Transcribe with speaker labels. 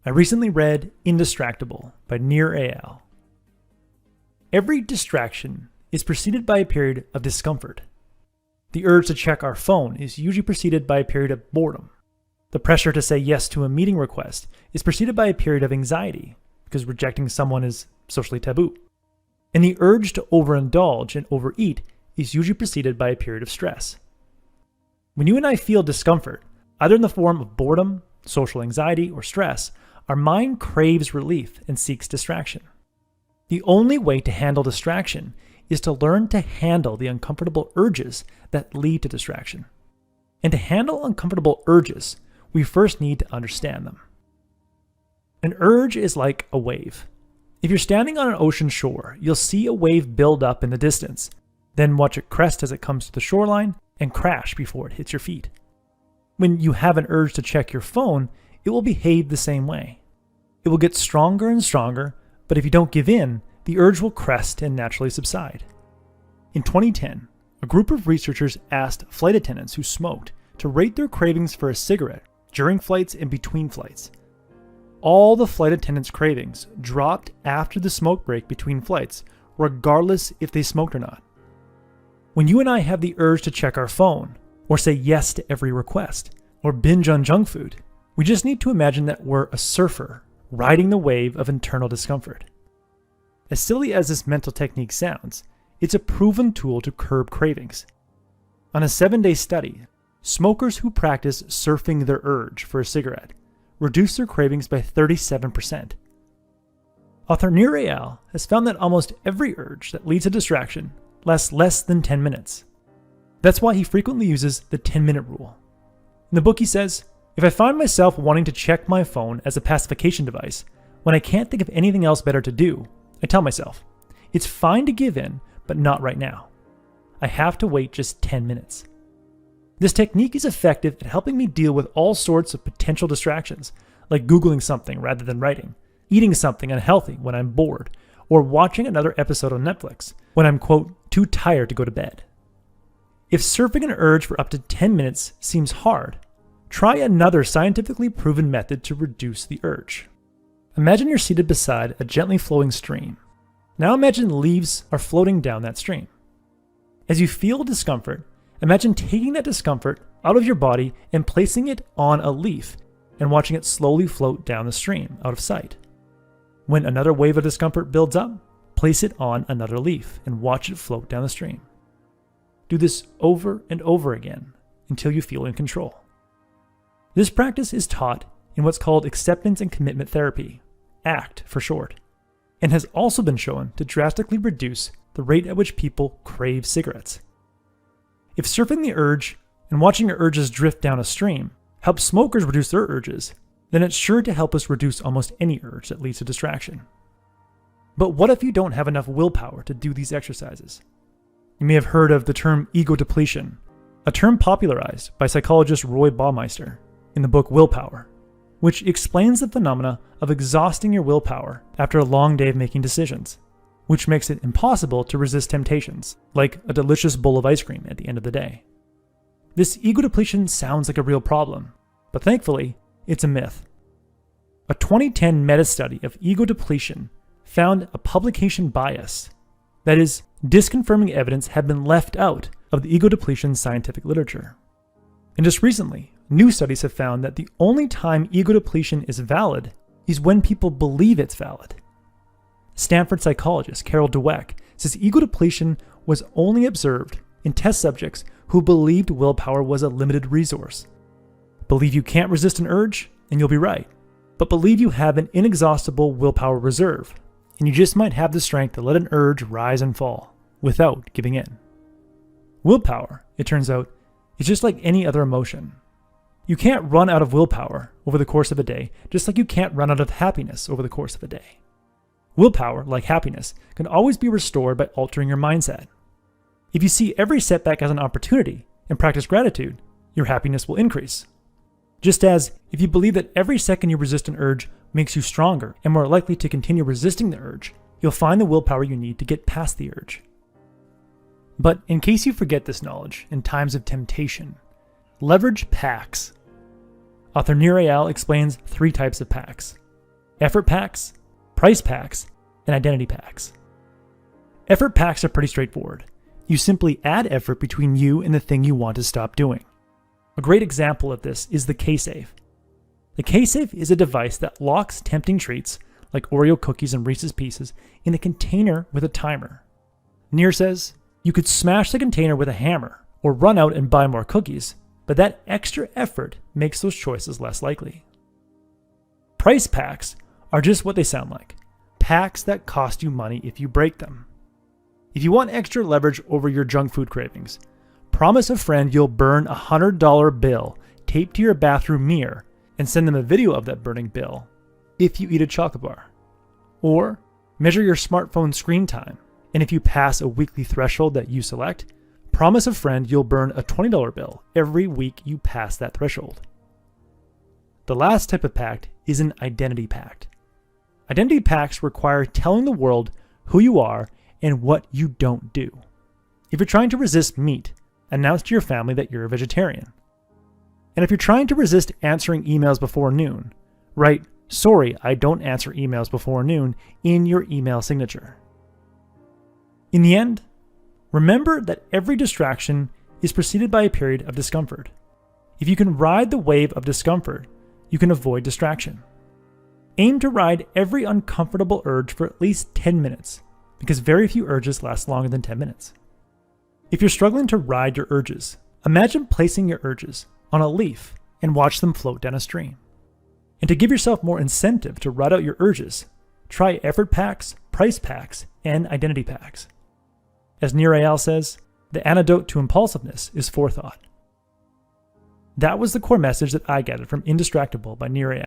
Speaker 1: I recently read Indistractable by Nir Eyal. Every distraction is preceded by a period of discomfort. The urge to check our phone is usually preceded by a period of boredom. The pressure to say yes to a meeting request is preceded by a period of anxiety, because rejecting someone is socially taboo. And the urge to overindulge and overeat is usually preceded by a period of stress. When you and I feel discomfort, either in the form of boredom, social anxiety, or stress, our mind craves relief and seeks distraction. The only way to handle distraction is to learn to handle the uncomfortable urges that lead to distraction. And to handle uncomfortable urges, we first need to understand them. An urge is like a wave. If you're standing on an ocean shore, you'll see a wave build up in the distance, then watch it crest as it comes to the shoreline and crash before it hits your feet. When you have an urge to check your phone, it will behave the same way. It will get stronger and stronger, but if you don't give in, the urge will crest and naturally subside. In 2010, a group of researchers asked flight attendants who smoked to rate their cravings for a cigarette during flights and between flights. All the flight attendants' cravings dropped after the smoke break between flights, regardless if they smoked or not. When you and I have the urge to check our phone, or say yes to every request, or binge on junk food, we just need to imagine that we're a surfer riding the wave of internal discomfort. As silly as this mental technique sounds, it's a proven tool to curb cravings. On a 7-day study, smokers who practice surfing their urge for a cigarette reduced their cravings by 37%. Author Nir Eyal has found that almost every urge that leads to distraction lasts less than 10 minutes. That's why he frequently uses the 10-minute rule. In the book he says, "If I find myself wanting to check my phone as a pacification device, when I can't think of anything else better to do, I tell myself, it's fine to give in, but not right now. I have to wait just 10 minutes. This technique is effective at helping me deal with all sorts of potential distractions, like Googling something rather than writing, eating something unhealthy when I'm bored, or watching another episode on Netflix when I'm, quote, too tired to go to bed. If surfing an urge for up to 10 minutes seems hard, try another scientifically proven method to reduce the urge. Imagine you're seated beside a gently flowing stream. Now imagine leaves are floating down that stream. As you feel discomfort, imagine taking that discomfort out of your body and placing it on a leaf and watching it slowly float down the stream out of sight. When another wave of discomfort builds up, place it on another leaf and watch it float down the stream. Do this over and over again until you feel in control. This practice is taught in what's called acceptance and commitment therapy, ACT for short, and has also been shown to drastically reduce the rate at which people crave cigarettes. If surfing the urge and watching your urges drift down a stream helps smokers reduce their urges, then it's sure to help us reduce almost any urge that leads to distraction. But what if you don't have enough willpower to do these exercises? You may have heard of the term ego depletion, a term popularized by psychologist Roy Baumeister in the book Willpower, which explains the phenomena of exhausting your willpower after a long day of making decisions, which makes it impossible to resist temptations, like a delicious bowl of ice cream at the end of the day. This ego depletion sounds like a real problem, but thankfully, it's a myth. A 2010 meta-study of ego depletion found a publication bias, that is, disconfirming evidence had been left out of the ego depletion scientific literature. And just recently, new studies have found that the only time ego depletion is valid is when people believe it's valid. Stanford psychologist Carol Dweck says ego depletion was only observed in test subjects who believed willpower was a limited resource. Believe you can't resist an urge, and you'll be right. But believe you have an inexhaustible willpower reserve, and you just might have the strength to let an urge rise and fall without giving in. Willpower, it turns out, is just like any other emotion. You can't run out of willpower over the course of a day, just like you can't run out of happiness over the course of a day. Willpower, like happiness, can always be restored by altering your mindset. If you see every setback as an opportunity and practice gratitude, your happiness will increase. Just as if you believe that every second you resist an urge makes you stronger and more likely to continue resisting the urge, you'll find the willpower you need to get past the urge. But in case you forget this knowledge in times of temptation, leverage pacts. Author Nir Eyal explains 3 types of pacts: effort packs, price packs, and identity packs. Effort packs are pretty straightforward. You simply add effort between you and the thing you want to stop doing. A great example of this is the K-Safe. The K-Safe is a device that locks tempting treats, like Oreo cookies and Reese's Pieces, in a container with a timer. Nir says, you could smash the container with a hammer or run out and buy more cookies, but that extra effort makes those choices less likely. Price packs are just what they sound like. Packs that cost you money if you break them. If you want extra leverage over your junk food cravings, promise a friend you'll burn a $100 bill taped to your bathroom mirror and send them a video of that burning bill if you eat a chocolate bar. Or measure your smartphone screen time, and if you pass a weekly threshold that you select, promise a friend you'll burn a $20 bill every week you pass that threshold. The last type of pact is an identity pact. Identity pacts require telling the world who you are and what you don't do. If you're trying to resist meat, announce to your family that you're a vegetarian. And if you're trying to resist answering emails before noon, write, "Sorry, I don't answer emails before noon" in your email signature. In the end, remember that every distraction is preceded by a period of discomfort. If you can ride the wave of discomfort, you can avoid distraction. Aim to ride every uncomfortable urge for at least 10 minutes, because very few urges last longer than 10 minutes. If you're struggling to ride your urges, imagine placing your urges on a leaf and watch them float down a stream. And to give yourself more incentive to ride out your urges, try effort packs, price packs, and identity packs. As Nir Eyal says, the antidote to impulsiveness is forethought. That was the core message that I gathered from Indistractable by Nir Eyal.